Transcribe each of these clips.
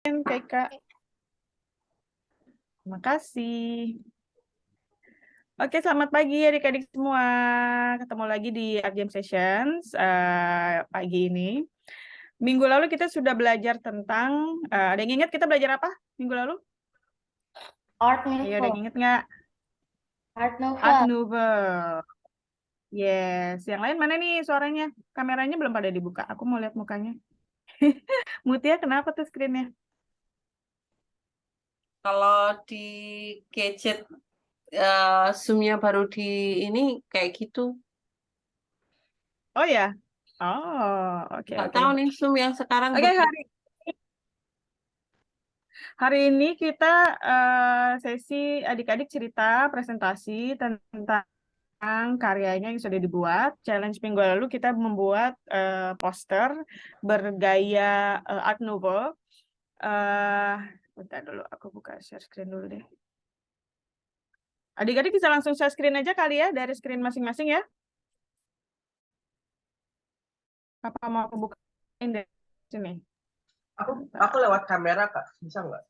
Kak. Terima kasih. Oke, selamat pagi adik-adik semua. Ketemu lagi di Art Jam Sessions pagi ini. Minggu lalu kita sudah belajar tentang, ada yang ingat kita belajar apa minggu lalu? Art Ayo, ada yang Nouveau. ingat nggak? Art Art Nouveau. Nouveau. Yes, yang lain mana nih suaranya? Kameranya belum pada dibuka. Aku mau lihat mukanya. Mutia, kenapa tuh screen-nya? Kalau di gadget zoom-nya baru di ini kayak gitu. Oh ya. Oh, oke Nggak oke. tahu nih zoom yang sekarang Oke, hari ini kita sesi adik-adik cerita presentasi tentang karyanya yang sudah dibuat. Challenge minggu lalu kita membuat poster bergaya Art Nouveau. Bentar dulu, aku buka share screen dulu deh. Adik-adik bisa langsung share screen aja kali ya, dari screen masing-masing ya. Apa mau aku bukain deh sini? Aku lewat kamera, Kak. Bisa nggak?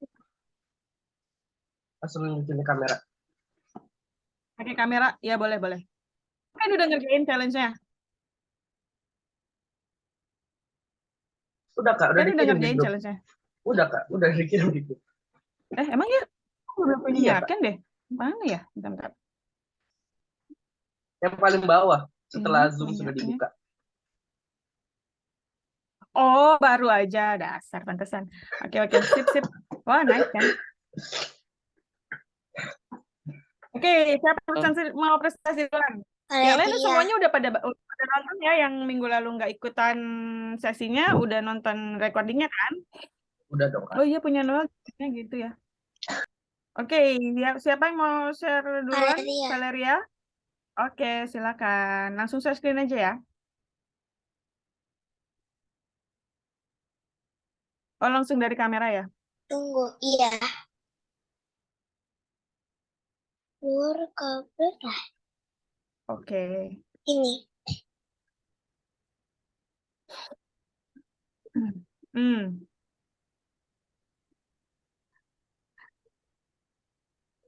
Langsung nunjukin kamera. Pakai kamera? Ya, boleh. Kan udah ngerjain challenge-nya. Udah, Kak. Udah Kan udah dikirim di ngerjain grup. challenge-nya. Udah, Kak. Udah dikirim di grup. Emang ya? Aku udah punya Iya, yakin deh. Mana ya? Bentar. Yang paling bawah setelah Ini Zoom sudah punyanya. dibuka. Oh, baru aja. Dasar, pantesan. Oke. Sip. Wah, nice kan? Oke, siapa mau presentasi duluan? Yang lain semuanya udah pada nonton ya, yang minggu lalu nggak ikutan sesinya, udah nonton recordingnya kan? Udah dong, Kak. Oh iya, punya Noel gitu ya. Oke, siapa yang mau share duluan? Valeria? Oke, silakan. Langsung share screen aja ya. Oh, langsung dari kamera ya? Tunggu, iya. Luar kamera. Oke. Ini. Hmm.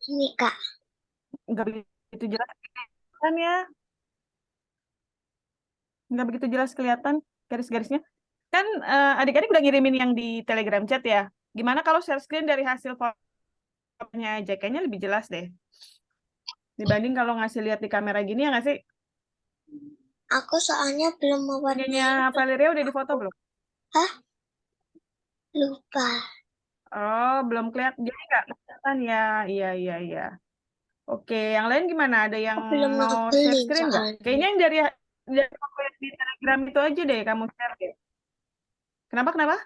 Ini, Kak. Nggak begitu jelas kelihatan ya. Nggak begitu jelas kelihatan garis-garisnya. Kan adik-adik udah ngirimin yang di Telegram chat ya. Gimana kalau share screen dari hasil fotonya aja? Kayaknya lebih jelas deh. Dibanding kalau ngasih lihat di kamera gini ya nggak sih? Aku soalnya belum mewarnai. Punyanya Valeria udah difoto belum? Hah? Lupa. Oh, belum kelihatan. Jadi nggak kelihatan ya. Iya. Oke, yang lain gimana? Ada yang Aku belum mau share ngebelin screen nggak? soalnya. Kayaknya yang dari foto yang di Telegram itu aja deh kamu share deh. Kenapa?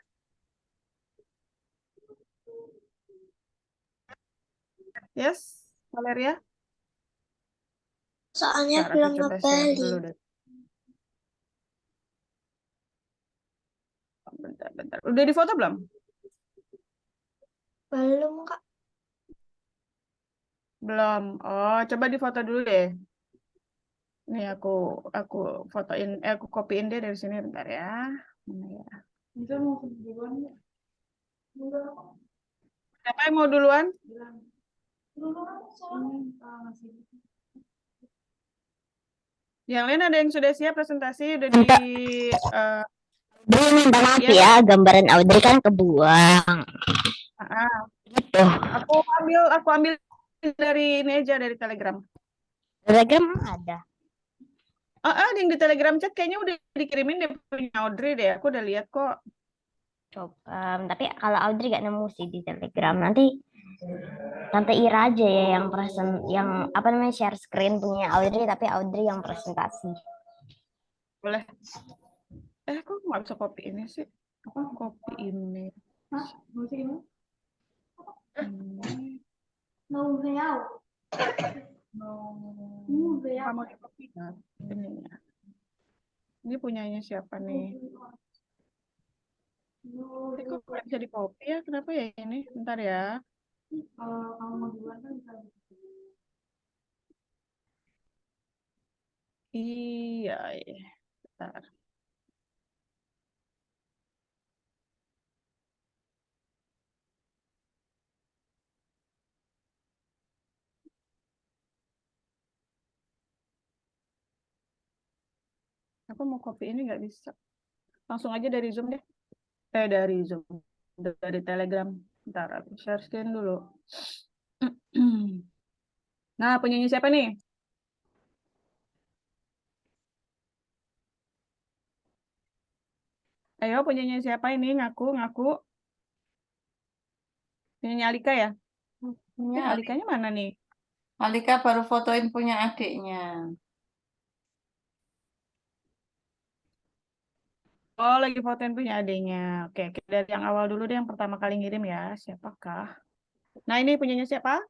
Yes, Valeria? Soalnya Ntar aku belum coba share ngebelin. dulu deh. Bentar. Udah difoto belum? Belum, Kak. Belum. Oh, coba difoto dulu deh. Nih aku fotoin, aku copyin deh dari sini bentar ya. Mana ya? Siapa yang mau duluan? Yang lain ada yang sudah siap presentasi udah di Minta maaf Iya, ya, gambaran Audrey kan kebuang. Gitu. Aku ambil dari ini aja dari Telegram. Telegram ada. Ada yang di Telegram chat kayaknya udah dikirimin deh punya Audrey deh. Aku udah lihat kok. Coba, tapi kalau Audrey gak nemu sih di Telegram. Nanti Tante Ira aja ya yang apa namanya share screen punya Audrey, tapi Audrey yang presentasi. Boleh. Kok nggak bisa copy ini sih? Apa copy ini? Hah? Ini? Kamu di copy kan? Ini ya. Ini punyanya siapa nih? Ini kok nggak bisa di copy ya? Kenapa ya ini? Bentar ya. Kalau kamu mau duluan kan bisa. Iya. Bentar. Aku mau copy ini nggak bisa. Langsung aja dari Zoom deh. Dari Zoom. Dari Telegram. Ntar aku share screen dulu. Nah, punyanya siapa nih? Ayo, punyanya siapa ini? Ngaku. Punyanya Alika ya? Punya Alikanya mana nih? Alika baru fotoin punya adiknya. Oh, lagi fotoin punya adiknya. Oke, dari yang awal dulu deh, yang pertama kali ngirim ya. Siapakah? Nah, ini punyanya siapa?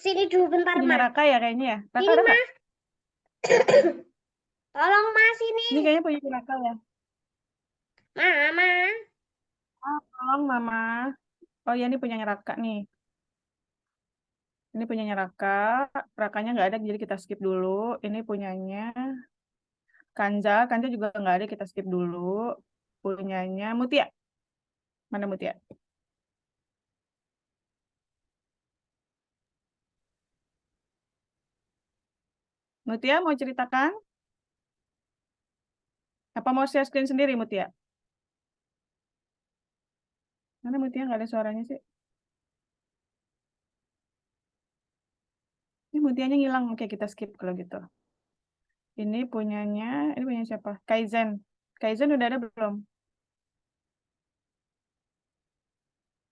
Sini dulu bentar, Punyanya Ma. Raka ya kayaknya ya? Raka Sini, ada Ma. nggak? Tolong, Ma, sini. Ini kayaknya punya Raka ya? Ma. Tolong, Mama. Oh ya, ini punyanya Raka nih. Ini punyanya Raka. Rakanya nggak ada, jadi kita skip dulu. Ini punyanya Kanja. Kanja juga nggak ada, kita skip dulu. Punyanya Mutia. Mana Mutia? Mutia mau ceritakan? Apa mau share screen sendiri, Mutia? Mana Mutia nggak ada suaranya sih? Ini Mutianya ngilang. Oke, kita skip kalau gitu. Ini punya siapa? Kaizen. Kaizen udah ada belum?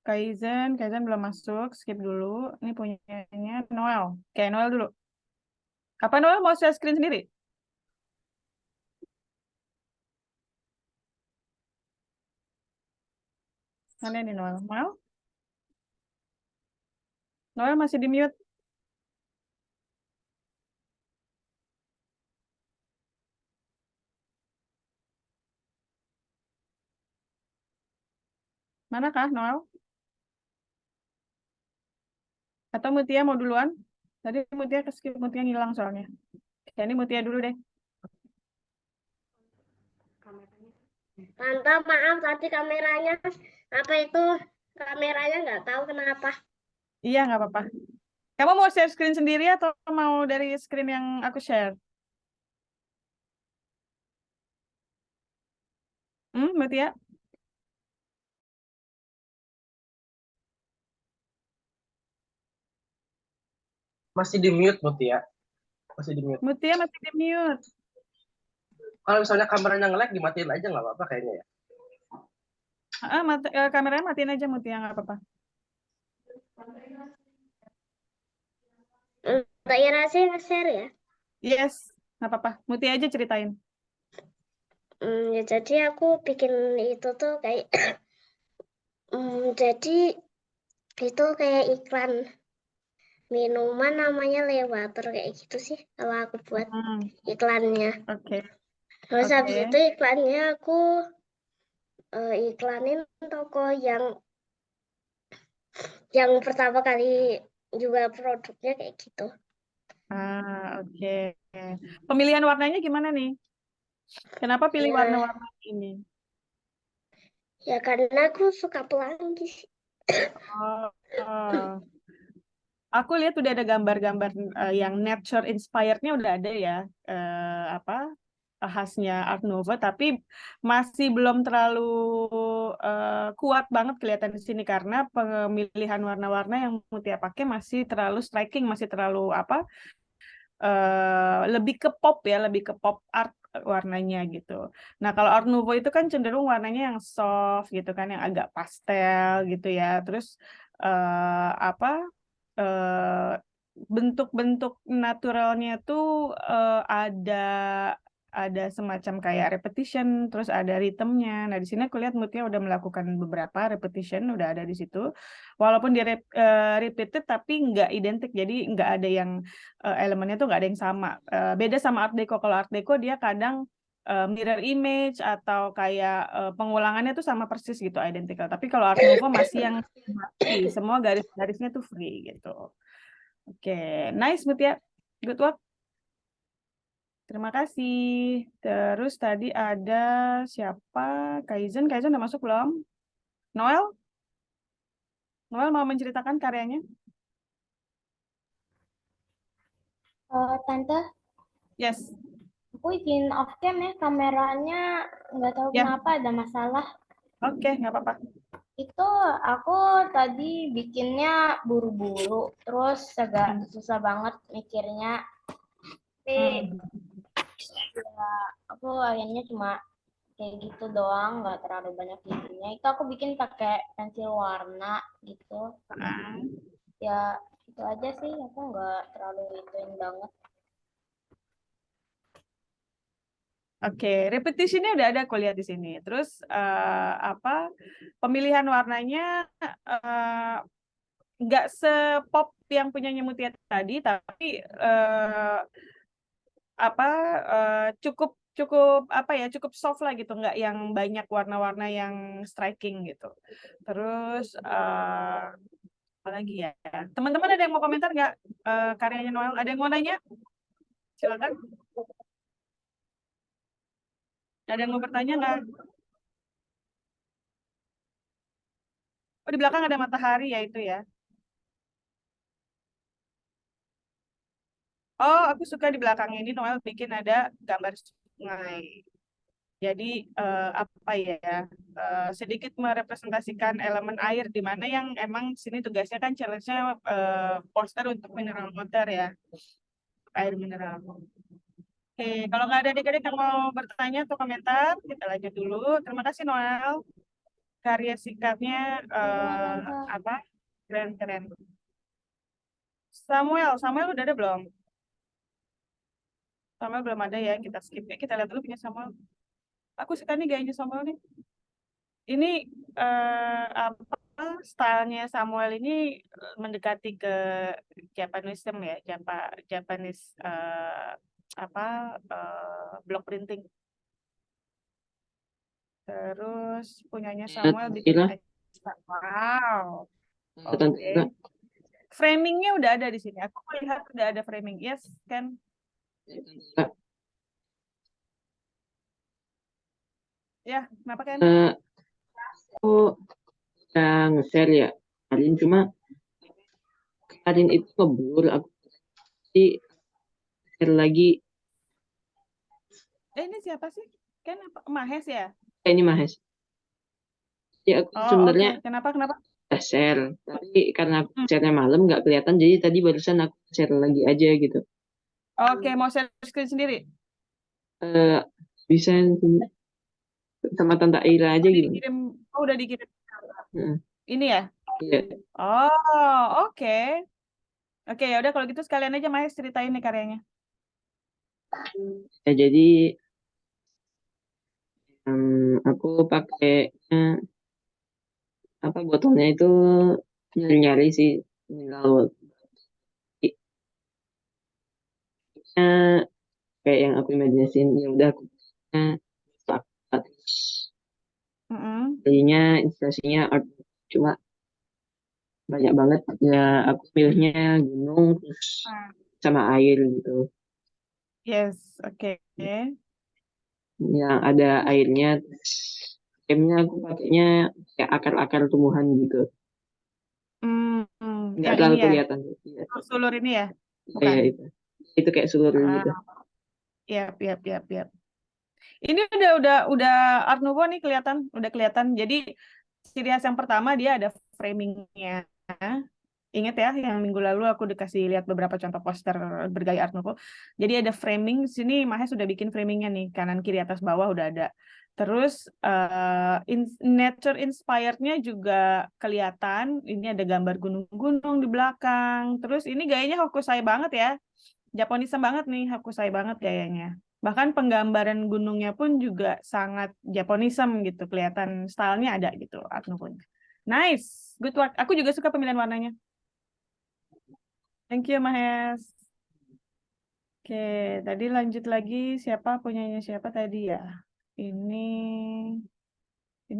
Kaizen belum masuk. Skip dulu. Ini punyanya Noel. Oke, Noel dulu. Apa Noel mau share screen sendiri? Mana nih Noel? Noel? Noel masih di mute. Manakah Noel? Atau Mutia mau duluan? Tadi Mutia ke skip, Mutia ngilang soalnya. Oke, ini Mutia dulu deh. Tante, maaf tadi kameranya apa itu? Kameranya nggak tahu kenapa. Iya, nggak apa-apa. Kamu mau share screen sendiri atau mau dari screen yang aku share? Mutia? Masih di mute Mutia. Masih di mute. Mutia masih di mute. Kalau misalnya kameranya nge-lag dimatiin aja nggak apa-apa kayaknya ya. Kameranya matiin aja Mutia, nggak apa-apa. Mbak Ira sih nge-share ya. Yes, nggak apa-apa. Mutia aja ceritain. Ya, jadi aku bikin itu tuh kayak jadi itu kayak iklan minuman namanya Lewater kayak gitu sih kalau aku buat Hmm, iklannya. Oke. Terus habis Oke. itu iklannya aku iklanin toko yang pertama kali jual produknya kayak gitu. Oke. Pemilihan warnanya gimana nih? Kenapa pilih Ya, warna-warna ini? ya karena aku suka pelangi sih. Oh, oh. Aku lihat udah ada gambar-gambar yang nature inspired-nya udah ada ya. Apa khasnya Art Nouveau, tapi masih belum terlalu kuat banget kelihatan di sini karena pemilihan warna-warna yang Mutia pakai masih terlalu striking, masih terlalu apa? Lebih ke pop ya, lebih ke pop art warnanya gitu. Nah, kalau Art Nouveau itu kan cenderung warnanya yang soft gitu kan, yang agak pastel gitu ya. Terus apa bentuk-bentuk naturalnya tuh ada semacam kayak repetition, terus ada ritmenya. Nah, di sini aku lihat Mutia udah melakukan beberapa repetition, udah ada di situ. Walaupun dia repeated, tapi nggak identik, jadi nggak ada yang elemennya tuh nggak ada yang sama. Beda sama Art Deco. Kalau Art Deco dia kadang mirror image atau kayak pengulangannya tuh sama persis gitu, identical. Tapi kalau Art Nouveau masih yang free, semua garis-garisnya tuh free gitu. Oke, nice Mutia, good work. Terima kasih. Terus tadi ada siapa? Kaizen udah masuk belum? Noel? Noel mau menceritakan karyanya? Tante, Yes. Aku izin off cam ya, kameranya nggak tahu Ya. kenapa ada masalah. Oke, nggak apa-apa. Itu aku tadi bikinnya buru-buru, terus agak susah banget mikirnya. Tapi ya, aku akhirnya cuma kayak gitu doang, nggak terlalu banyak bikinnya. Itu aku bikin pakai pensil warna gitu. Ya itu aja sih, aku nggak terlalu ituin banget. Oke, repetisinya udah ada aku lihat di sini. Terus pemilihan warnanya nggak sepop yang punyanya Mutia tadi, tapi cukup cukup cukup soft lah gitu, nggak yang banyak warna-warna yang striking gitu. Terus apa lagi ya? Teman-teman ada yang mau komentar nggak karyanya Noel? Ada yang mau nanya? Silakan. Ada yang mau bertanya nggak? Oh, di belakang ada matahari ya itu ya. Oh, aku suka di belakang ini Noel bikin ada gambar sungai. Jadi sedikit merepresentasikan elemen air di mana yang emang sini tugasnya kan challenge-nya poster untuk mineral water ya, air mineral. Oke, kalau nggak ada adik-adik yang mau bertanya atau komentar, kita lanjut dulu. Terima kasih Noel, karya singkatnya keren-keren. Samuel udah ada belum? Samuel belum ada ya, kita skip ya. Kita lihat dulu punya Samuel. Aku suka nih gayanya Samuel nih. Ini stylenya Samuel ini mendekati ke Japanism ya, Japanese block printing. Terus punyanya Samuel bikin wow. Oke. Framingnya udah ada di sini. Aku melihat udah ada framing. Yes, kan? Ya, kenapa kan? Aku nge-share ya Karin, cuma Karin itu ngeblur, aku share lagi. Ini siapa sih? Kan Mahes ya? Ini Mahes. Ya aku sebenarnya Kenapa? share, tapi karena aku share-nya malam nggak kelihatan, jadi tadi barusan aku share lagi aja gitu. Oke, mau share screen sendiri? Bisa sama Tante Aira aja gitu. Udah dikirim. Ini ya? Iya. Oh, oke. Oke, ya udah kalau gitu sekalian aja Mahes ceritain nih karyanya. Ya, jadi aku pakai botolnya itu nyari sih mineral kayak yang aku imajinasiin, ya udah aku jadinya inspirasinya art, cuma banyak banget ya, aku pilihnya gunung terus sama air gitu. Yes, oke. Yang ada airnya, temnya aku pakainya kayak akar-akar tumbuhan gitu. Nggak terlalu kelihatan. Sulur ini ya? Bukan. Ya, itu kayak sulur gitu. Iya. Ini udah Art Nouveau nih udah kelihatan. Jadi ciri khas yang pertama dia ada framingnya. Ingat ya, yang minggu lalu aku dikasih lihat beberapa contoh poster bergaya Art Nouveau. Jadi ada framing, sini Mahes sudah bikin framingnya nih, kanan kiri atas bawah udah ada. Terus nature inspired-nya juga kelihatan. Ini ada gambar gunung-gunung di belakang. Terus ini gayanya Hokusai banget ya. Japonisme banget nih, Hokusai banget gayanya. Bahkan penggambaran gunungnya pun juga sangat Japonisme gitu. Kelihatan stylenya ada gitu Art Nouveau-nya. Nice, good work. Aku juga suka pemilihan warnanya. Thank you, Mahes. Oke, tadi lanjut lagi. Siapa punyanya siapa tadi ya? Ini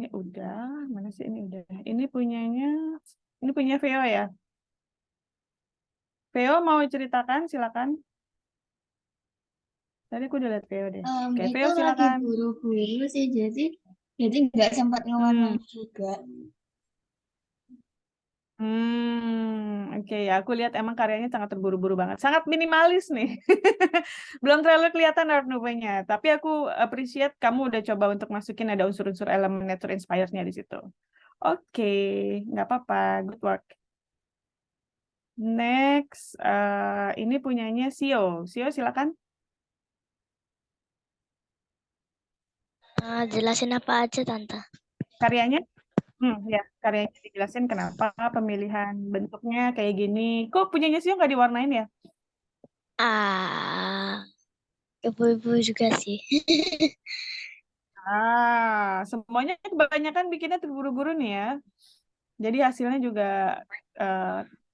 udah. Mana sih ini udah? Ini punya Veo ya? Veo mau ceritakan, silakan. Tadi aku udah lihat Veo deh. Oke, Itu Veo lagi silakan. buru-buru sih, jadi nggak sempat ngewarnain juga. Oke, ya aku lihat emang karyanya sangat terburu-buru banget. Sangat minimalis nih. Belum terlalu kelihatan Art Nouveau-nya. Tapi aku appreciate kamu udah coba untuk masukin ada unsur-unsur elemen nature inspired-nya di situ. Oke, nggak apa-apa. Good work. Next, ini punyanya Sio. Sio, silakan. Jelasin apa aja, Tante? Karyanya? Ya, karyanya dijelasin kenapa pemilihan bentuknya kayak gini. Kok punyanya Sio nggak diwarnain ya? Ibu-ibu juga sih. Semuanya kebanyakan bikinnya terburu-buru nih ya. Jadi hasilnya juga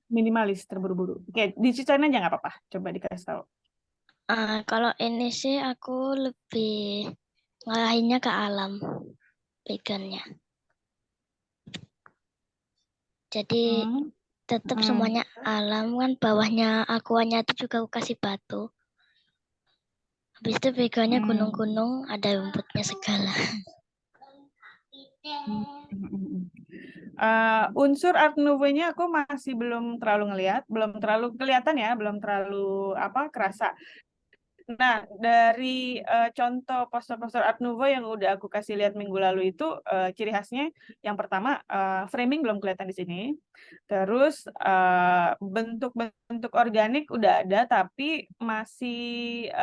minimalis, terburu-buru. Oke, diceritain aja nggak apa-apa. Coba dikasih tahu. Kalau ini sih aku lebih ngalahinnya ke alam backgroundnya. Jadi tetap semuanya alam kan, bawahnya aquanya itu juga aku kasih batu. Habis itu backgroundnya gunung-gunung, ada rumputnya segala. Unsur Art Nouveau-nya aku masih belum terlalu ngelihat, belum terlalu kelihatan ya, belum terlalu kerasa. Nah, dari contoh poster-poster Art Nouveau yang udah aku kasih lihat minggu lalu itu, ciri khasnya yang pertama framing belum kelihatan di sini. Terus bentuk-bentuk organik udah ada, tapi masih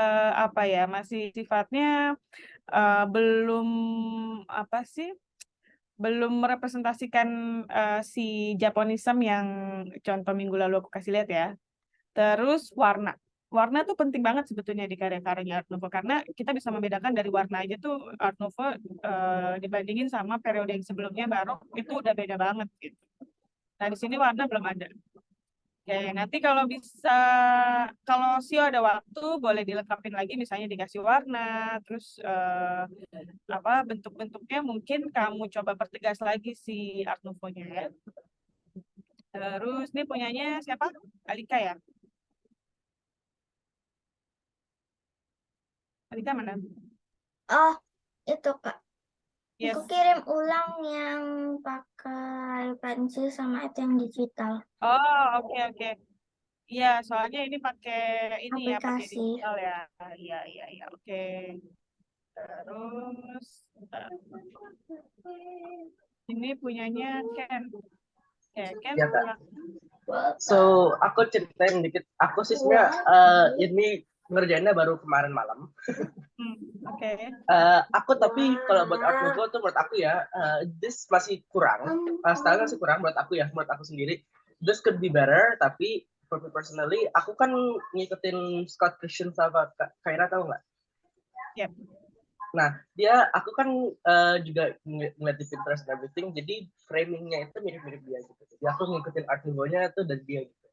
masih sifatnya belum belum merepresentasikan si Japonism yang contoh minggu lalu aku kasih lihat ya. Terus warna. Warna tuh penting banget sebetulnya di karya-karyanya Art Nouveau, karena kita bisa membedakan dari warna aja tuh Art Nouveau dibandingin sama periode yang sebelumnya Barok itu udah beda banget gitu. Nah di sini warna belum ada. Oke, nanti kalau Sio ada waktu boleh dilengkapin lagi, misalnya dikasih warna, terus bentuk-bentuknya mungkin kamu coba pertegas lagi si Art Nouveau-nya ya. Terus ini punyanya siapa? Alika ya? Alika mana? Oh, itu Kak. Yes. Aku kirim ulang yang pakai pensil sama itu yang digital. Oh, oke. Iya, soalnya ini pakai pakai Aplikasi. digital ya. Iya, oke. Terus ini punyanya Ken. Ken. Ya, Kak. So, aku ceritain dikit. Aku sih sebenarnya ini ngerjainnya baru kemarin malam. Oke. Aku tapi kalau buat Art Nouveau tuh menurut aku ya, this masih kurang. Style masih kurang menurut aku sendiri. This could be better, tapi for me personally, aku kan ngikutin Scott Christian sama Kaira, tahu nggak? Yep. Nah, aku kan juga ngeliat di Pinterest dan everything, jadi framingnya itu mirip-mirip dia gitu. Jadi aku ngikutin Art Nouveau-nya itu dari dia gitu.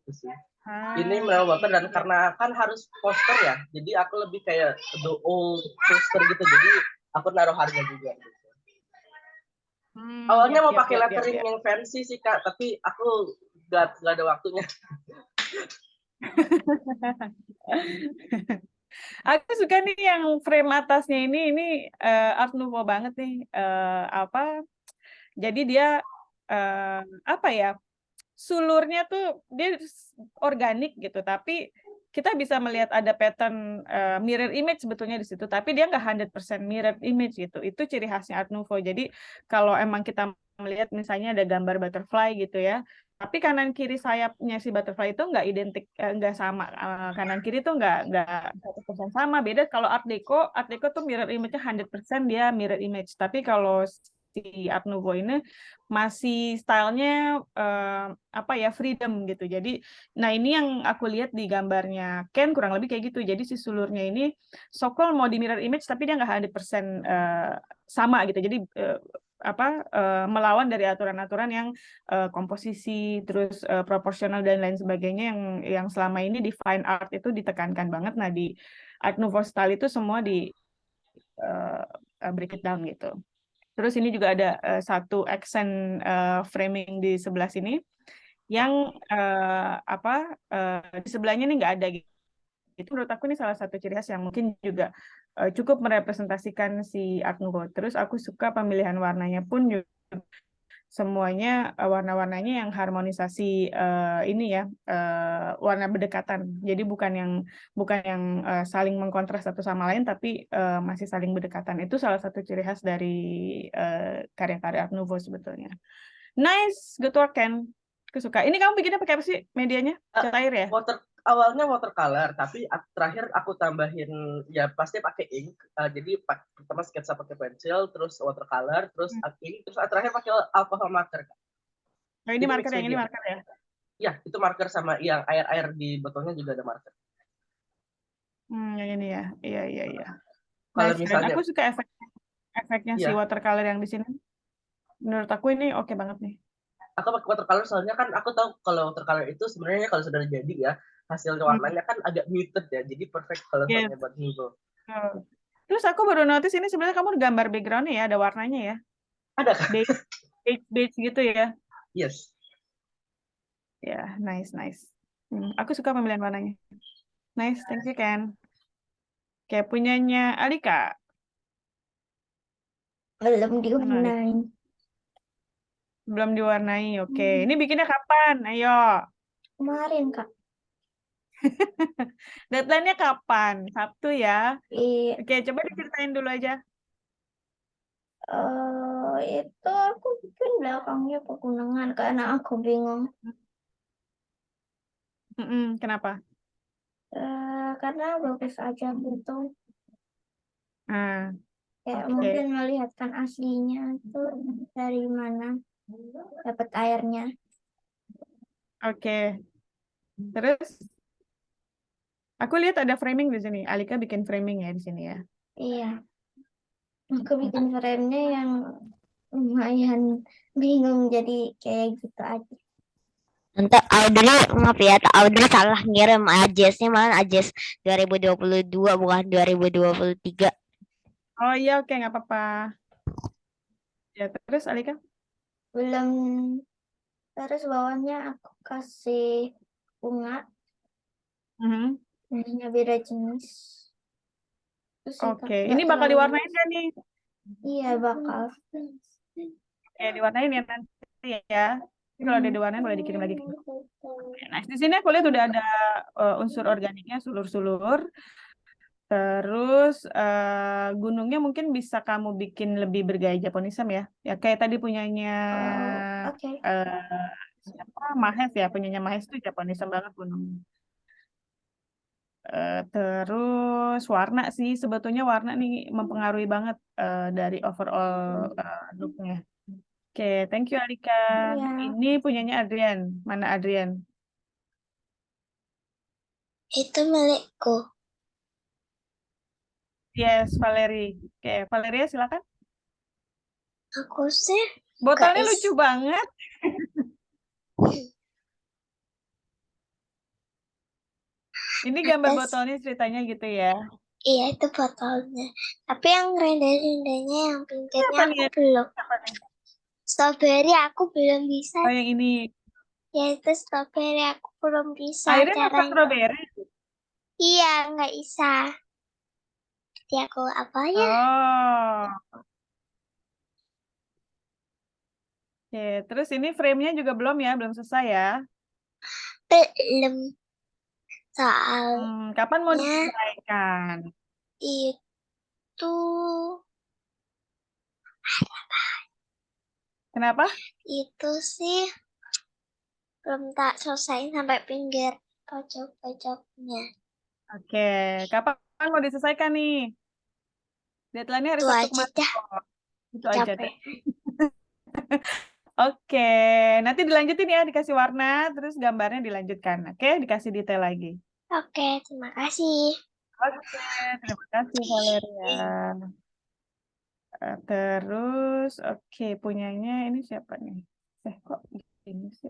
Itu sih. Ini mewah banget, dan karena kan harus poster ya, jadi aku lebih kayak the old poster gitu, jadi aku naruh harga juga gitu. Awalnya mau pakai lettering yang fancy sih Kak, tapi aku gak ada waktunya. Aku suka nih yang frame atasnya ini Art Nouveau banget nih. Jadi dia sulurnya tuh dia organik gitu, tapi kita bisa melihat ada pattern mirror image sebetulnya di situ, tapi dia nggak 100% mirror image gitu. Itu ciri khasnya Art Nouveau. Jadi kalau emang kita melihat misalnya ada gambar butterfly gitu ya, tapi kanan kiri sayapnya si butterfly itu nggak identik, nggak sama. Kanan kiri tuh nggak 100% sama. Beda kalau Art Deco tuh mirror image-nya 100% dia mirror image. Tapi kalau si Art Nouveau ini masih stylenya freedom gitu. Jadi, nah ini yang aku lihat di gambarnya Ken kurang lebih kayak gitu. Jadi si sulurnya ini so-called mau di mirror image, tapi dia nggak 100% sama gitu. Jadi melawan dari aturan-aturan yang komposisi, terus proporsional dan lain sebagainya yang selama ini di fine art itu ditekankan banget. Nah di Art Nouveau style itu semua di break it down gitu. Terus ini juga ada satu accent framing di sebelah sini yang di sebelahnya ini nggak ada gitu. Itu menurut aku ini salah satu ciri khas yang mungkin juga cukup merepresentasikan si Art Nouveau. Terus aku suka pemilihan warnanya pun juga semuanya warna-warnanya yang harmonisasi ini ya, warna berdekatan. Jadi bukan yang saling mengkontras satu sama lain, tapi masih saling berdekatan. Itu salah satu ciri khas dari karya-karya Art Nouveau sebetulnya. Nice, good work, Ken. Aku suka. Ini kamu bikinnya pakai apa sih medianya? Cat air ya? Awalnya watercolor, tapi terakhir aku tambahin ya pasti pakai ink. Jadi pertama sketsa pakai pensil, terus watercolor, terus ink, terus terakhir pakai alcohol marker. Oh, ini marker yang ini marker ya? Ya, itu marker sama yang air-air di botolnya juga ada marker. Yang ini ya. Iya. Kalau Nice, misalnya aku suka efeknya si watercolor yang di sini. Menurut aku ini oke banget nih. Aku pakai watercolor soalnya kan aku tahu kalau watercolor itu sebenarnya kalau sudah jadi ya hasil warnanya kan agak muted ya, jadi perfect kalau misalnya buat Nouveau. Terus aku baru notice ini sebenarnya kamu gambar backgroundnya ya, ada warnanya ya? Ada kan? Beige gitu ya? Yes. Ya, nice. Aku suka pemilihan warnanya. Nice, thank you Ken. Kayak punyanya Alika. Belum diwarnai. Belum diwarnai, oke. Ini bikinnya kapan? Ayo. Kemarin, Kak. Deadline-nya kapan? Sabtu ya? Iya. Oke, coba diceritain dulu aja. Itu aku bikin belakangnya pegunungan karena aku bingung. Kenapa? Karena bagus aja gitu. Kayak Oke. mungkin melihatkan aslinya itu dari mana dapat airnya. Oke. Terus aku lihat ada framing di sini. Alika bikin framing ya di sini ya. Iya. Aku bikin frame-nya yang lumayan bingung jadi kayak gitu aja. Untuk Audrey, maaf ya, Audrey salah ngirim address-nya, malah address 2022 bukan 2023. Oh iya, oke, nggak apa-apa. Ya, terus Alika? Belum. Terus bawahnya aku kasih bunga. Bunganya beda jenis. Oke, ini bakal diwarnain nggak nih? Iya, bakal. Oke, diwarnain ya nanti ya. Kalau udah diwarnain boleh dikirim lagi. Nah, di sini aku lihat udah ada unsur organiknya, sulur-sulur. Terus gunungnya mungkin bisa kamu bikin lebih bergaya Japonisme ya. Ya kayak tadi punyanya siapa? Mahes ya, punyanya Mahes tuh Japonisme banget gunungnya. Terus warna sih, sebetulnya warna nih mempengaruhi banget dari overall look-nya. Oke, thank you Alika. Ini punyanya Adrian. Mana Adrian? Itu milikku. Yes, Valerie. Oke, Valeria silakan. Aku sih botolnya lucu banget. Ini gambar botolnya ceritanya gitu ya. Iya, itu botolnya. Tapi yang renda-rendanya yang pinggirnya aku belum. Strawberry aku belum bisa. Oh, yang ini. Ya, itu strawberry aku belum bisa. Akhirnya dapat strawberry? Iya, nggak bisa. Jadi aku apa ya? Oke, terus ini frame-nya juga belum ya? Belum selesai ya? Belum. Soal. Kapan mau diselesaikan? Itu. Kenapa? Itu sih belum tak selesai sampai pinggir pojok-pojoknya. Oke, kapan mau diselesaikan nih? Deadline-nya hari Sabtu kemarin. Itu aja deh. Oke, nanti dilanjutin ya, dikasih warna, terus gambarnya dilanjutkan. Oke, dikasih detail lagi. Oke, terima kasih. Oke, terima kasih Valeria. Terus, oke, punyanya ini siapa nih? Kok ini sih?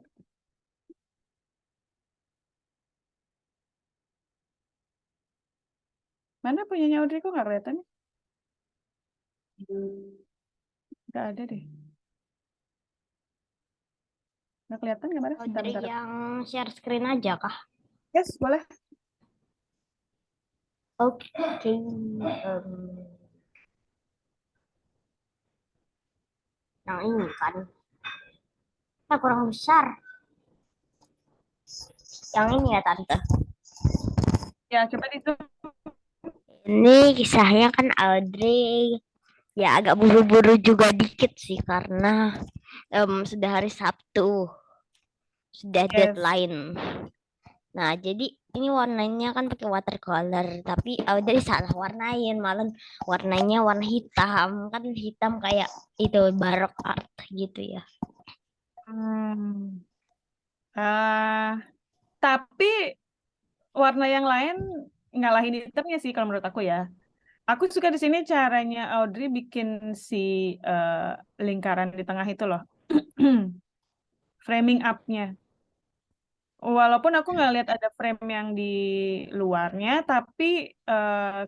Mana punyanya Audrey? Kok nggak kelihatan? Nggak ada deh. Nggak kelihatan gambarnya? Audrey yang share screen aja kah? Yes, boleh. Oke. Yang ini kan. Nah, kurang besar. Yang ini ya, Tante. Ya, coba itu. Ini kisahnya kan Audrey. Ya, agak buru-buru juga dikit sih, karena sudah hari Sabtu. Sudah Yes. deadline. Nah, jadi ini warnanya kan pakai watercolor, tapi Audrey salah warnain, malah warnanya warna hitam. Kan hitam kayak itu barok art gitu ya. Tapi warna yang lain ngalahin hitamnya sih kalau menurut aku ya. Aku suka di sini caranya Audrey bikin si lingkaran di tengah itu loh. Framing up-nya. Walaupun aku nggak lihat ada frame yang di luarnya, tapi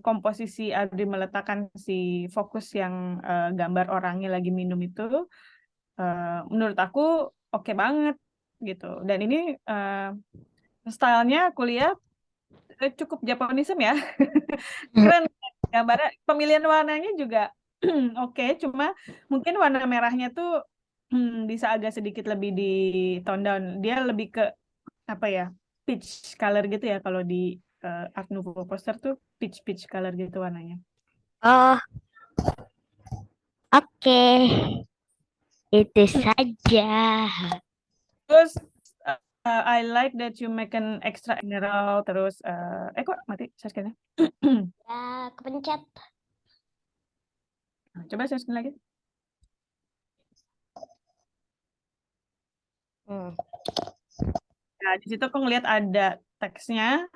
komposisi Audrey meletakkan si fokus yang gambar orangnya lagi minum itu, menurut aku oke banget gitu. Dan ini stylenya aku lihat cukup Japonism ya. Keren gambarnya, pemilihan warnanya juga oke, cuma mungkin warna merahnya tuh bisa agak sedikit lebih di tone down. Dia lebih ke apa ya, peach color gitu ya, kalau di Art Nouveau poster tuh peach color gitu warnanya. Oh, oke. Itu saja. Terus I like that you make an extra mineral. Terus kok mati share-nya? Ya, kepencet. Coba share lagi. Nah, di situ aku ngeliat ada teksnya.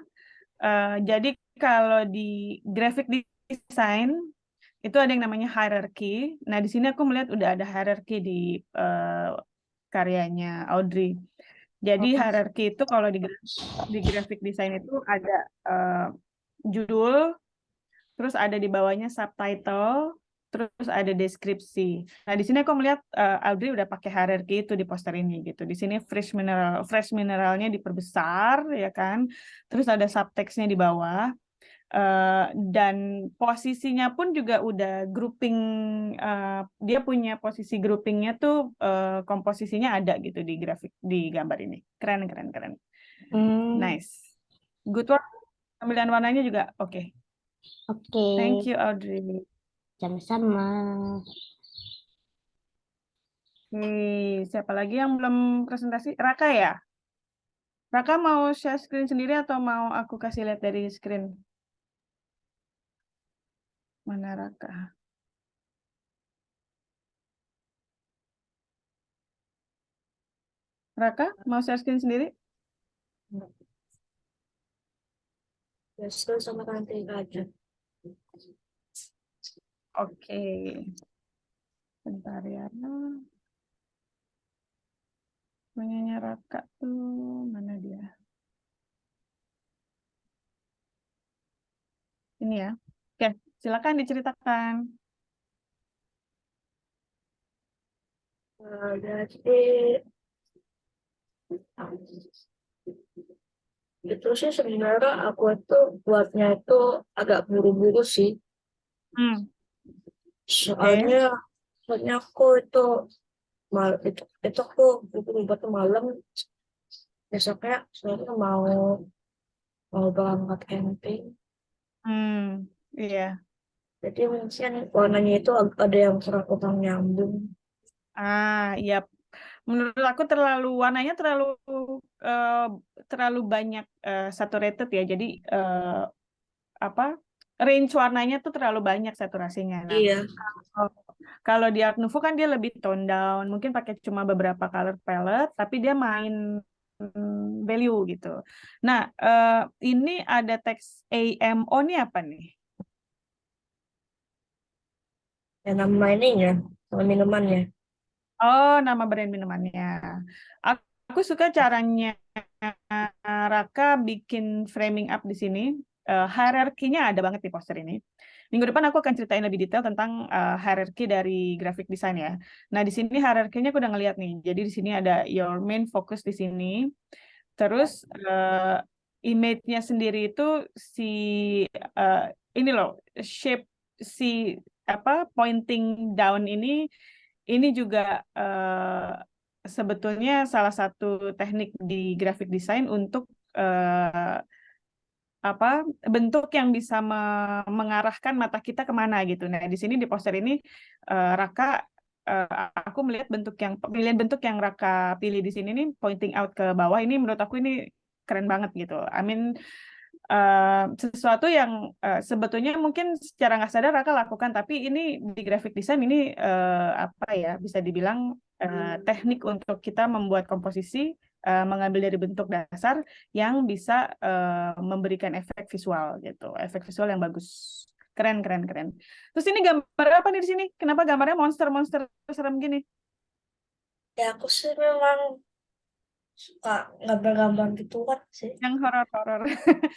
Jadi kalau di graphic design itu ada yang namanya hierarchy. Nah, di sini aku melihat udah ada hierarchy di karyanya Audrey. Jadi hierarchy itu kalau di graphic design itu ada judul, terus ada di bawahnya subtitle, terus ada deskripsi. Nah, di sini aku melihat Audrey udah pakai hierarchy itu di poster ini gitu. Di sini fresh mineralnya diperbesar ya kan. Terus ada subtextnya di bawah. Dan posisinya pun juga udah grouping, dia punya posisi groupingnya tuh komposisinya ada gitu di grafik di gambar ini. Keren. Nice. Good work. Pemilihan warnanya juga oke. Oke. Thank you, Audrey. Sama-sama. Siapa lagi yang belum presentasi? Raka ya? Raka mau share screen sendiri atau mau aku kasih lihat dari screen? Mana Raka? Raka mau share screen sendiri? Share sama tante aja. Oke. Bentar ya. Punyanya Raka tuh mana dia? Ini ya. Oke, silakan diceritakan. Jadi itu sih sebenarnya aku itu buatnya itu agak buru-buru sih. Soalnya aku itu aku buat malam, besoknya soalnya mau berangkat camping. Iya. Jadi mungkin warnanya itu ada yang kurang nyambung. Iya. Menurut aku warnanya terlalu banyak saturated ya. Jadi range warnanya tuh terlalu banyak saturasinya. Nah, Iya. Kalau di Art Nouveau kan dia lebih tone down, mungkin pakai cuma beberapa color palette, tapi dia main value gitu. Nah, ini ada teks AMO nih apa nih? Ya nama ininya, nama minumannya. Oh, nama brand minumannya. Aku suka caranya Raka bikin framing up di sini. Hierarkinya ada banget di poster ini. Minggu depan aku akan ceritain lebih detail tentang hierarki dari graphic design ya. Nah, di sini hierarkinya aku udah ngeliat nih. Jadi di sini ada your main focus di sini. Terus image-nya sendiri itu si ini loh, shape si pointing down ini juga sebetulnya salah satu teknik di graphic design untuk bentuk yang bisa mengarahkan mata kita kemana gitu. Nah, di sini di poster ini Raka, aku melihat pilihan bentuk yang Raka pilih di sini nih, pointing out ke bawah, ini menurut aku ini keren banget gitu. I mean, sesuatu yang sebetulnya mungkin secara nggak sadar Raka lakukan, tapi ini di graphic design ini bisa dibilang teknik untuk kita membuat komposisi, mengambil dari bentuk dasar yang bisa memberikan efek visual gitu, efek visual yang bagus, keren. Terus ini gambar apa nih di sini? Kenapa gambarnya monster serem gini? Ya aku sih memang suka gambar-gambar gituan sih. Yang horor-horor.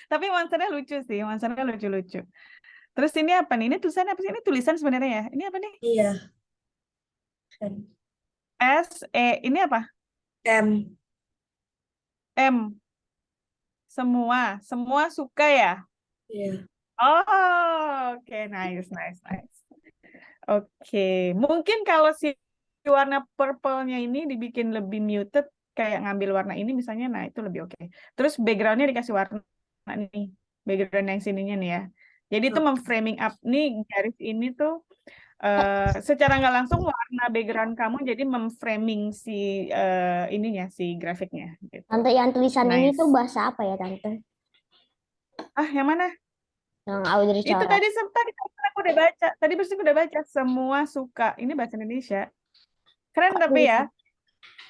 Tapi monsternya lucu sih, monsternya lucu-lucu. Terus ini apa nih? Ini tulisan apa sih? Ini tulisan sebenarnya ya? Ini apa nih? Iya. Ini apa? M. Semua suka ya? Iya. Oh, oke, nice. Oke, mungkin kalau si warna purple-nya ini dibikin lebih muted, kayak ngambil warna ini misalnya, nah itu lebih oke. Terus background-nya dikasih warna nih, background yang sininya nih ya. Jadi itu memframing up nih garis ini tuh secara nggak langsung warna background kamu jadi memframing si si grafiknya. Gitu. Tante, yang tulisan ini tuh bahasa apa ya, Tante? Yang mana? Yang Audrey Itu coret. tadi aku udah baca. Tadi bersih udah baca. Semua suka. Ini bahasa Indonesia. Keren tapi ya.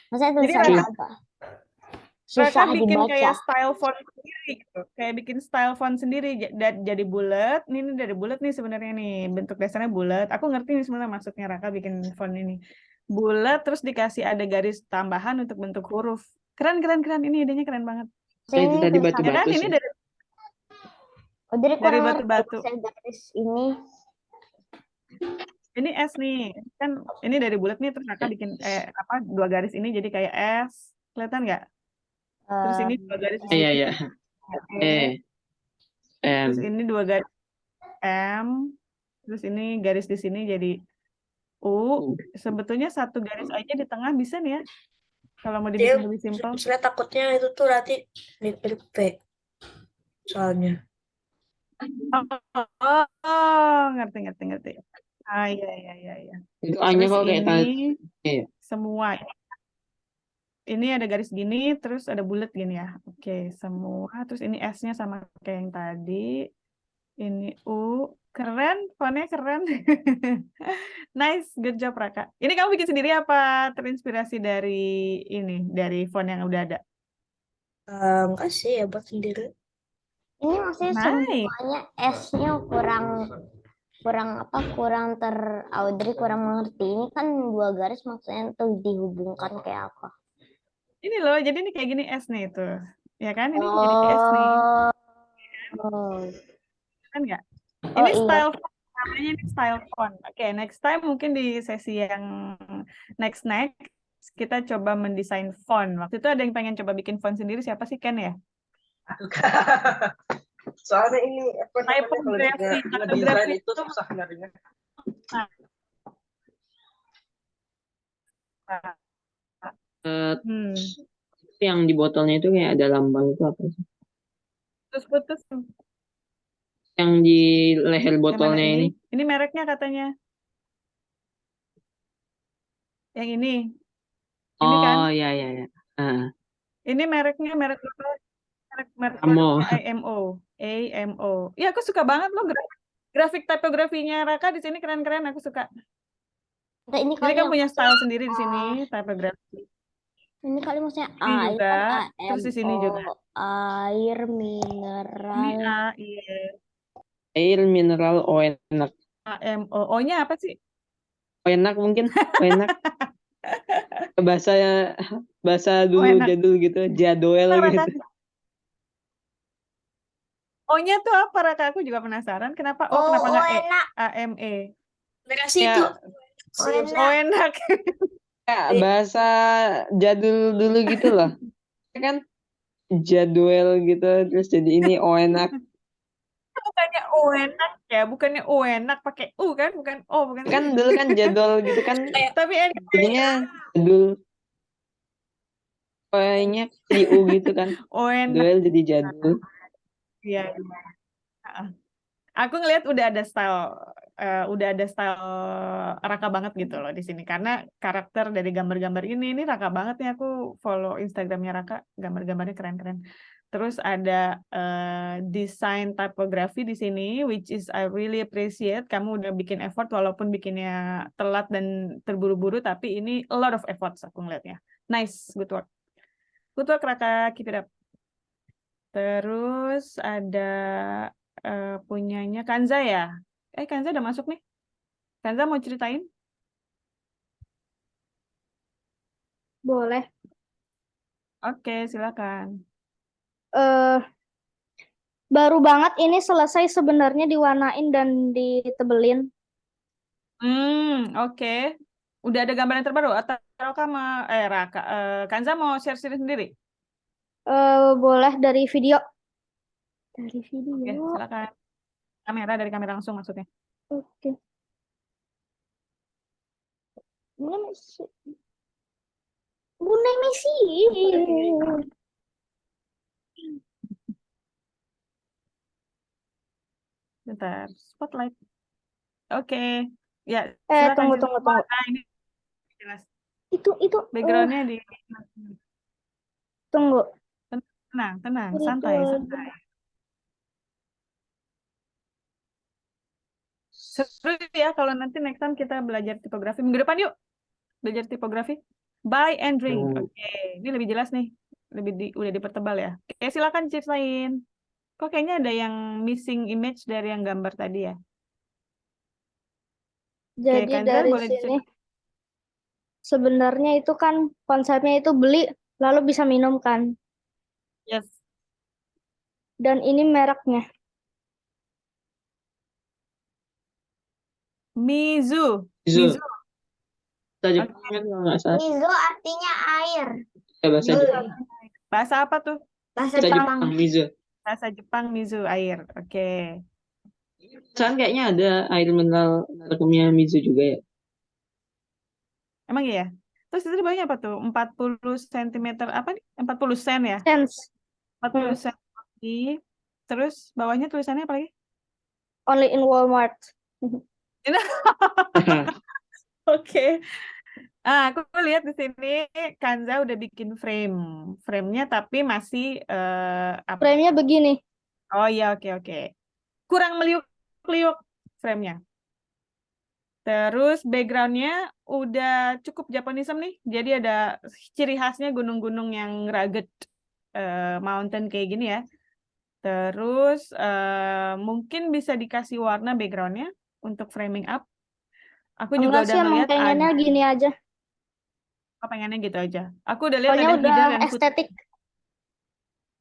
Maksudnya tulisannya apa? Susah bikin dibaca. kayak style font sendiri gitu. Kayak bikin style font sendiri jadi bulat. Ini dari bulat nih sebenarnya nih. Bentuk dasarnya bulat. Aku ngerti nih sebenarnya maksudnya Raka bikin font ini. Bulat terus dikasih ada garis tambahan untuk bentuk huruf. Keren. Ini idenya keren banget. Itu tadi batu-batu kan sih. ini dari batu-batu. Garis ini. Ini S nih. Kan ini dari bulat nih terus Raka bikin dua garis ini jadi kayak S. Kelihatan nggak? Terus ini dua garis di sini. Iya. Terus ini dua garis M. Terus ini garis di sini jadi U. Sebetulnya satu garis aja di tengah bisa nih ya. Kalau mau dibikin lebih simpel. Saya takutnya itu tuh nanti mirip P. Soalnya. Ngerti. Iya. Itu A-nya kok kayak tadi. Iya. Semua. Ini ada garis gini, terus ada bulat gini ya. Oke, semua. Terus ini S-nya sama kayak yang tadi. Ini U. Keren, fontnya keren. Nice, good job Raka. Ini kamu bikin sendiri apa terinspirasi dari font yang udah ada? Enggak sih, ya buat sendiri. Ini maksudnya semuanya S-nya kurang Audrey kurang mengerti. Ini kan dua garis maksudnya tuh dihubungkan kayak apa? Ini loh, jadi ini kayak gini S nih itu. Ya kan? Ini jadi S nih. Kan nggak? Ini style font, namanya ini style font. Oke, next time mungkin di sesi yang next kita coba mendesain font. Waktu itu ada yang pengen coba bikin font sendiri, siapa sih, Ken ya? Soalnya ini kalau desain itu susah nyarinya. Yang di botolnya itu kayak ada lambang itu apa sih? Putus. Yang di leher botolnya ini. Ini mereknya katanya. Yang ini. Ini kan? Oh iya. Ini merek botol. Merek AMO. Iya, aku suka banget loh grafik tipografinya Raka di sini keren-keren, aku suka. Nah, ini kan punya style sendiri di sini tipografi. Ini kali maksudnya ini juga, terus di sini juga. Air mineral. Ini air. Air mineral enak. AMO. O-nya apa sih? Enak mungkin. Enak. bahasa dulu jadul gitu, jadwal gitu. O-nya tuh apa Raka? Aku juga penasaran. Kenapa kenapa nggak AME? Negasi itu. Enak. Ya, bahasa jadul dulu gitu loh. Kan jadwal gitu, terus jadi ini enak. Bukannya enak ya, bukannya enak pakai U kan, bukan O, bukan. Kan dulu kan jadwal gitu kan. Tapi jadinya jadul. Kayaknya CU gitu kan. ON. Duel jadi jadul. Iya. Heeh. Aku ngelihat udah ada style Raka banget gitu loh di sini karena karakter dari gambar-gambar ini Raka banget nih, aku follow Instagramnya Raka, gambar-gambarnya keren-keren. Terus ada desain typography di sini, which is I really appreciate. Kamu udah bikin effort walaupun bikinnya telat dan terburu-buru, tapi ini a lot of efforts aku ngeliatnya. Nice, good work. Good work Raka, keep it up. Terus ada punyanya Kanza ya. Kanza udah masuk nih. Kanza mau ceritain? Boleh. Oke, silakan. Baru banget ini selesai sebenarnya diwarnain dan ditebelin. Oke. Udah ada gambar yang terbaru atau Raka, Kanza mau share sendiri? Boleh dari video. Dari video. Oke, silakan. Dari kamera langsung maksudnya. Oke. Bunda Messi. Bentar, spotlight. Oke. Ya, Tunggu. Ini jelas. Itu. Backgroundnya di. Tunggu. Tenang, santai. Seru ya kalau nanti next time kita belajar tipografi. Minggu depan yuk belajar tipografi. Buy and drink. Oke, ini lebih jelas nih. Udah dipertebal ya. Oke, silakan ceritain. Kok kayaknya ada yang missing image dari yang gambar tadi ya? Jadi Kanza, dari boleh sini sebenarnya itu kan konsepnya itu beli lalu bisa minum kan. Yes. Dan ini mereknya. Mizu. Mizu artinya air. Bahasa apa tuh? Bahasa Jepang. Mizu. Bahasa Jepang Mizu, air. Oke. Kan kayaknya ada air mineral mereknya Mizu juga ya. Emang iya? Terus itu banyak apa tuh? 40 cm apa nih? 40 sen ya? Cents. 40 sen. Terus bawahnya tulisannya apa lagi? Only in Walmart. Oke. Aku lihat di sini Kanza udah bikin frame-nya tapi masih Frame-nya begini. Oh iya, oke. Kurang meliuk-liuk frame-nya. Terus background-nya udah cukup Japanism nih. Jadi ada ciri khasnya gunung-gunung yang rugged mountain kayak gini ya. Terus mungkin bisa dikasih warna background-nya untuk framing up. Aku juga udah ngeliat pengennya gini aja. Pengennya gitu aja. Aku udah lihat Pokoknya ada udah header dan estetik.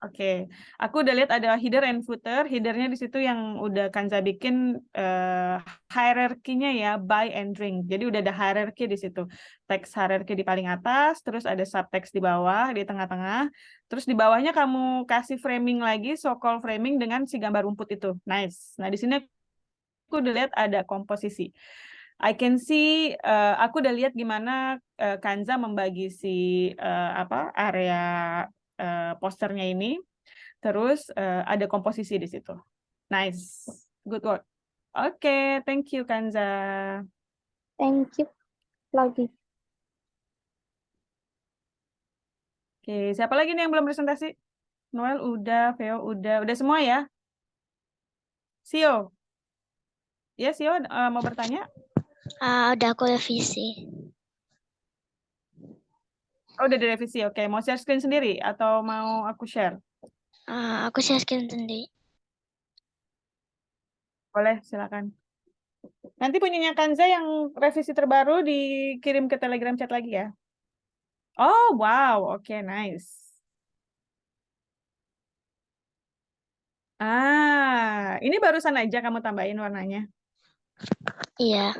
Oke, aku udah lihat ada header and footer. Headernya di situ yang udah Kanza bikin hierarkinya ya, buy and drink. Jadi udah ada hierarki di situ. Teks hierarki di paling atas, terus ada subtext di bawah, di tengah-tengah. Terus di bawahnya kamu kasih framing lagi, so-called framing dengan si gambar rumput itu. Nice. Nah, di sini aku udah lihat ada komposisi. I can see, aku udah lihat gimana Kanza membagi si area posternya ini. Terus ada komposisi di situ. Nice, good work. Oke, thank you Kanza. Thank you lagi. Oke, siapa lagi nih yang belum presentasi? Noel udah, Veo udah semua ya? Sio. Ya, Sio mau bertanya? Udah aku revisi. Oh, udah direvisi. Oke, mau share screen sendiri atau mau aku share? Aku share screen sendiri. Boleh, silakan. Nanti punyanya Kanza yang revisi terbaru dikirim ke Telegram chat lagi ya. Oh, wow. Oke, nice. Ini barusan aja kamu tambahin warnanya. Iya.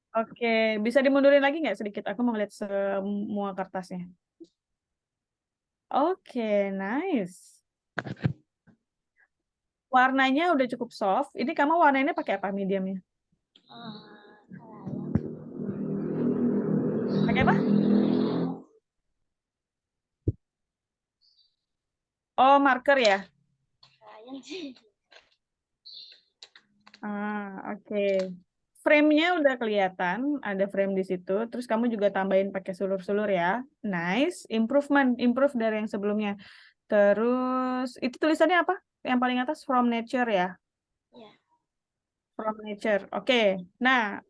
Oke, bisa dimundurin lagi nggak sedikit? Aku mau lihat semua kertasnya. Oke, nice. Warnanya udah cukup soft. Ini kamu warnanya pakai apa mediumnya? Pakai apa? Oh, marker ya? Sayang sih. Oke. Frame-nya udah kelihatan, ada frame di situ. Terus kamu juga tambahin pakai sulur-sulur ya. Nice, improve dari yang sebelumnya. Terus itu tulisannya apa? Yang paling atas from nature ya? Ya. From nature. Oke. Nah,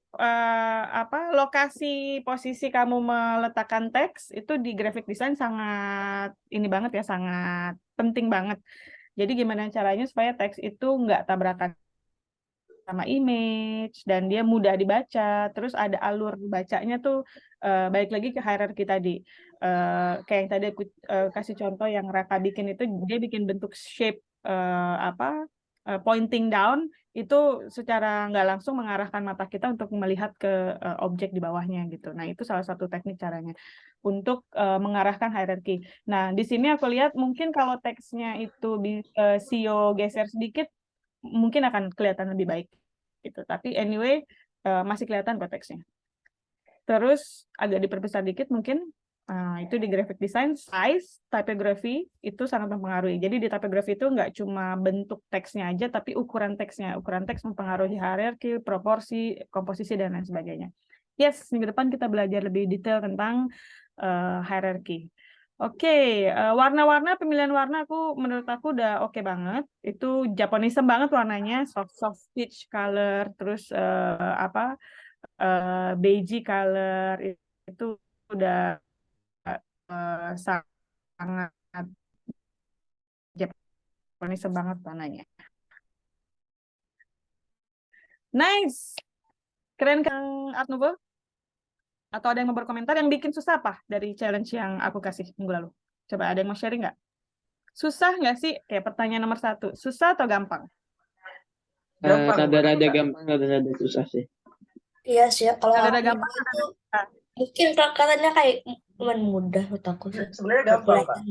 lokasi posisi kamu meletakkan teks itu di graphic design sangat ini banget ya, sangat penting banget. Jadi gimana caranya supaya teks itu nggak tabrakan sama image dan dia mudah dibaca, terus ada alur bacanya tuh balik lagi ke hierarki tadi. Kayak yang tadi aku kasih contoh yang Raka bikin itu, dia bikin bentuk shape pointing down itu secara nggak langsung mengarahkan mata kita untuk melihat ke objek di bawahnya gitu. Nah, itu salah satu teknik caranya untuk mengarahkan hierarki. Nah, di sini aku lihat mungkin kalau teksnya itu Sio geser sedikit mungkin akan kelihatan lebih baik gitu. Tapi anyway masih kelihatan kok teksnya. Terus agak diperbesar dikit mungkin itu di graphic design, size, typography itu sangat mempengaruhi. Jadi di typography itu nggak cuma bentuk teksnya aja, tapi ukuran teksnya. Ukuran teks mempengaruhi hierarki, proporsi, komposisi, dan lain sebagainya. Yes, minggu depan kita belajar lebih detail tentang hierarki. Oke, warna-warna, pemilihan warna menurut aku udah oke banget. Itu Japonism banget warnanya, soft peach color, terus beige color itu udah sangat Japonism banget warnanya. Nice, keren kan Art Nouveau? Atau ada yang mau berkomentar? Yang bikin susah apa dari challenge yang aku kasih minggu lalu? Coba ada yang mau sharing nggak? Susah nggak sih? Kayak pertanyaan nomor 1. Susah atau gampang? Rada-rada gampang, rada-rada susah sih. Iya sih, kalau Rada-rada aku gampang, itu mungkin katanya kayak mudah menurut aku. Sebenarnya gampang, Kak.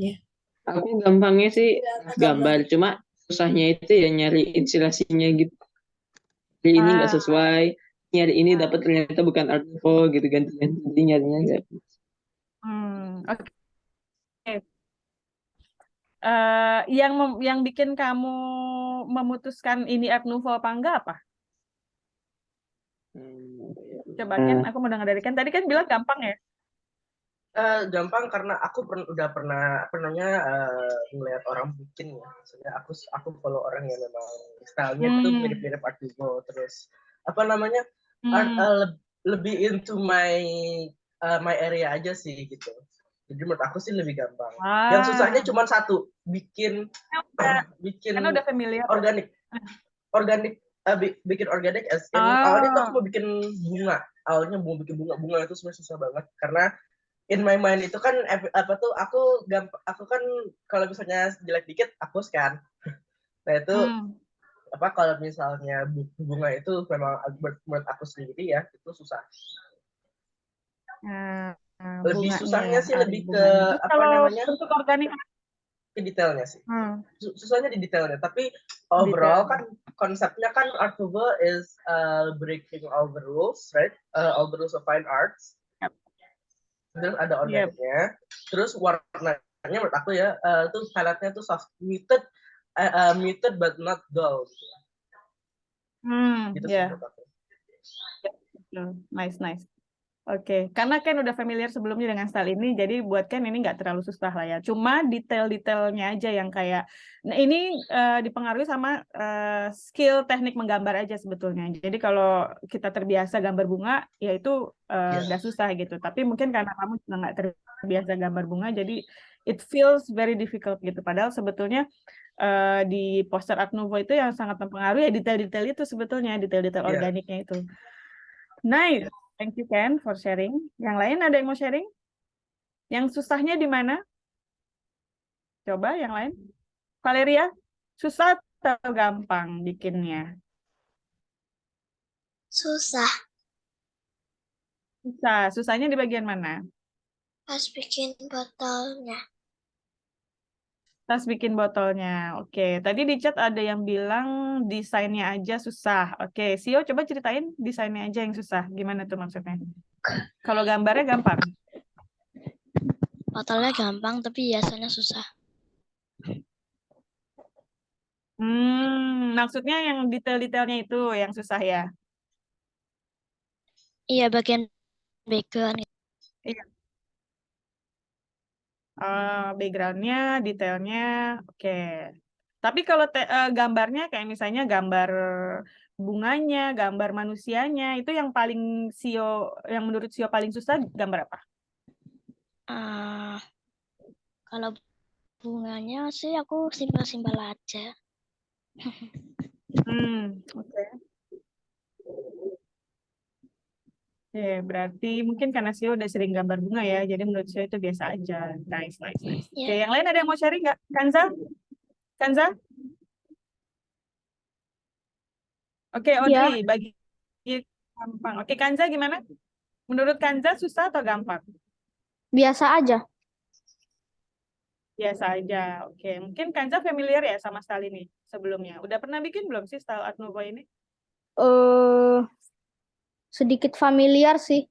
Aku gampangnya sih gambar, cuma susahnya itu ya nyari inspirasinya gitu. Jadi ini nggak sesuai, nyari ini dapat ternyata bukan Art Nouveau gitu, ganti-ganti, jadi nyarinya nggak. Oke. Yang bikin kamu memutuskan ini Art Nouveau apa enggak apa? Coba Ken, aku mau dengar dari Ken. Tadi kan bilang gampang ya? Gampang karena aku udah pernahnya ngeliat orang bikin ya. Maksudnya aku follow orang yang memang stylenya tuh mirip-mirip Art Nouveau. Terus apa namanya lebih into my area aja sih gitu. Jadi menurut aku sih lebih gampang. Yang susahnya cuma satu, bikin karena udah familiar. Bikin organik as in awalnya tuh aku mau bikin bunga. Awalnya mau bikin bunga itu sebenarnya susah banget karena in my mind itu kan aku kan kalau misalnya jelek dikit hapus kan. Nah itu kalau misalnya bunga itu memang menurut aku sendiri ya itu susah. Lebih susahnya sih lebih ke namanya bentuk organik ke detailnya sih. Susahnya di detailnya, tapi overall kan konsepnya kan Art Nouveau is breaking all the rules, right? All the rules of fine arts. Terus ada organiknya, terus warnanya menurut aku ya itu highlightnya tuh soft muted but not dull. Gitu sih menurut aku. Nice. Oke, karena Ken udah familiar sebelumnya dengan style ini, jadi buat Ken ini nggak terlalu susah lah ya. Cuma detail-detailnya aja yang kayak, nah ini dipengaruhi sama skill teknik menggambar aja sebetulnya. Jadi kalau kita terbiasa gambar bunga, ya itu nggak susah gitu. Tapi mungkin karena kamu juga nggak terbiasa gambar bunga, jadi it feels very difficult gitu. Padahal sebetulnya di poster Art Nouveau itu yang sangat mempengaruhi ya detail-detail itu sebetulnya, detail-detail organiknya itu. Nice. Thank you Ken for sharing. Yang lain ada yang mau sharing? Yang susahnya di mana? Coba yang lain. Valeria, susah atau gampang bikinnya? Susah. Susahnya di bagian mana? Pas bikin botolnya. Pas bikin botolnya. Oke, tadi di chat ada yang bilang desainnya aja susah. Oke, Sio coba ceritain desainnya aja yang susah. Gimana tuh maksudnya? Kalau gambarnya gampang? Botolnya gampang, tapi hiasannya susah. Maksudnya yang detail-detailnya itu yang susah ya? Iya, bagian background. Iya. Backgroundnya, detailnya, oke. Tapi kalau gambarnya kayak misalnya gambar bunganya, gambar manusianya, itu yang paling yang menurut Sio paling susah gambar apa? Kalau bunganya sih aku simpel-simpel aja. Oke. Berarti mungkin karena Sio udah sering gambar bunga ya, jadi menurut Sio itu biasa aja. Nice. Oke, yang lain ada yang mau sharing nggak? Kanza? Oke, Audrey, bagi gampang. Oke, Kanza gimana? Menurut Kanza susah atau gampang? Biasa aja. Biasa aja. Oke, mungkin Kanza familiar ya sama style ini sebelumnya. Udah pernah bikin belum sih style Art Nouveau ini? Sedikit familiar sih.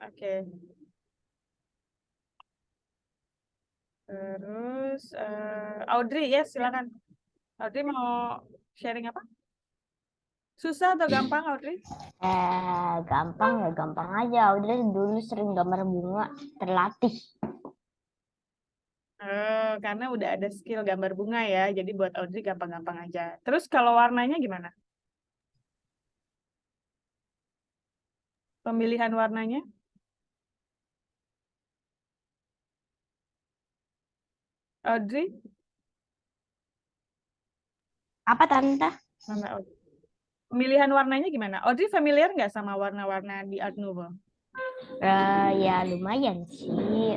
Oke. Terus Audrey, ya silakan. Audrey mau sharing apa? Susah atau gampang, Audrey? Gampang ya, gampang aja. Audrey dulu sering gambar bunga, terlatih. Karena udah ada skill gambar bunga ya, jadi buat Audrey gampang-gampang aja. Terus kalau warnanya gimana? Pemilihan warnanya? Audrey? Apa, Tante? Pemilihan warnanya gimana? Audrey familiar nggak sama warna-warna di Art Nouveau? Ya lumayan sih,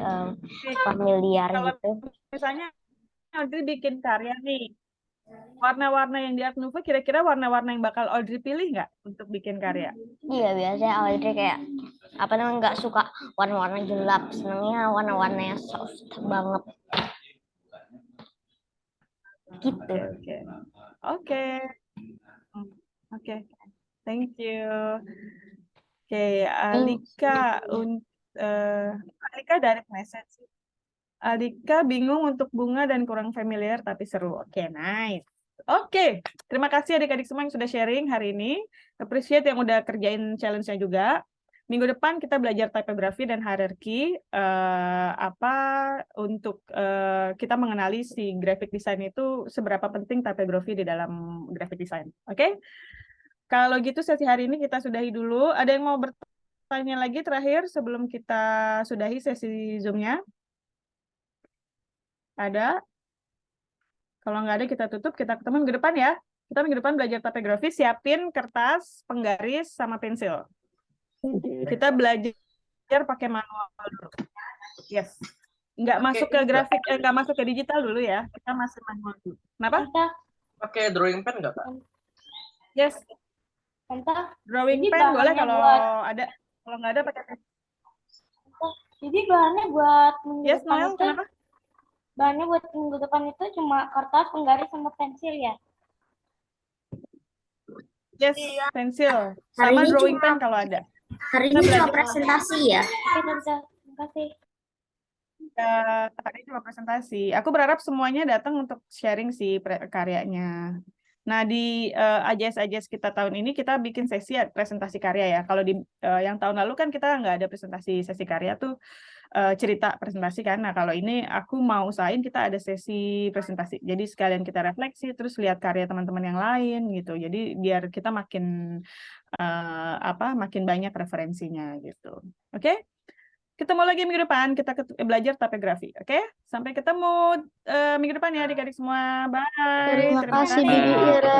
familiar gitu. Misalnya Audrey bikin karya nih, warna-warna yang di Art Nouveau kira-kira warna-warna yang bakal Audrey pilih nggak untuk bikin karya? Iya, biasanya Audrey kayak apa namanya nggak suka warna-warna gelap, senangnya warna-warna yang soft banget. Gitu. Oke. Thank you. Oke, Alika dari message. Alika bingung untuk bunga dan kurang familiar tapi seru. Oke, nice. Oke, terima kasih adik-adik semua yang sudah sharing hari ini. Appreciate yang udah kerjain challenge-nya juga. Minggu depan kita belajar typography dan hierarchy untuk kita mengenali si graphic design itu seberapa penting typography di dalam graphic design. Oke? Kalau gitu sesi hari ini kita sudahi dulu. Ada yang mau bertanya lagi terakhir sebelum kita sudahi sesi Zoom-nya? Ada? Kalau nggak ada kita tutup, kita ketemu minggu depan ya. Kita minggu depan belajar typography, siapin kertas, penggaris, sama pensil. Kita belajar pakai manual dulu. Yes. Nggak masuk ke grafik, nggak masuk ke digital dulu ya. Kita masih manual dulu. Kenapa? Pakai drawing pen nggak, Pak? Yes. Drawing pen boleh kalau ada. Kalau nggak ada pakai pen. Jadi bahannya buat Yes, Noel, kenapa? Bahannya buat minggu depan itu cuma kertas, penggaris, sama pensil ya? Yes, pensil. Sama drawing pen kalau ada. Hari ini cuma presentasi ya? Oke, Tante. Terima kasih. Hari ini cuma presentasi. Aku berharap semuanya datang untuk sharing sih karyanya. Nah, di AJS kita tahun ini kita bikin sesi presentasi karya ya. Kalau di yang tahun lalu kan kita nggak ada presentasi sesi karya tuh cerita presentasi kan. Nah, kalau ini aku mau usahain kita ada sesi presentasi. Jadi sekalian kita refleksi terus lihat karya teman-teman yang lain gitu. Jadi biar kita makin makin banyak referensinya gitu. Oke? Ketemu lagi minggu depan, kita belajar typography. Oke? Sampai ketemu minggu depan ya adik-adik semua. Bye. Terima kasih, Bibi Ira.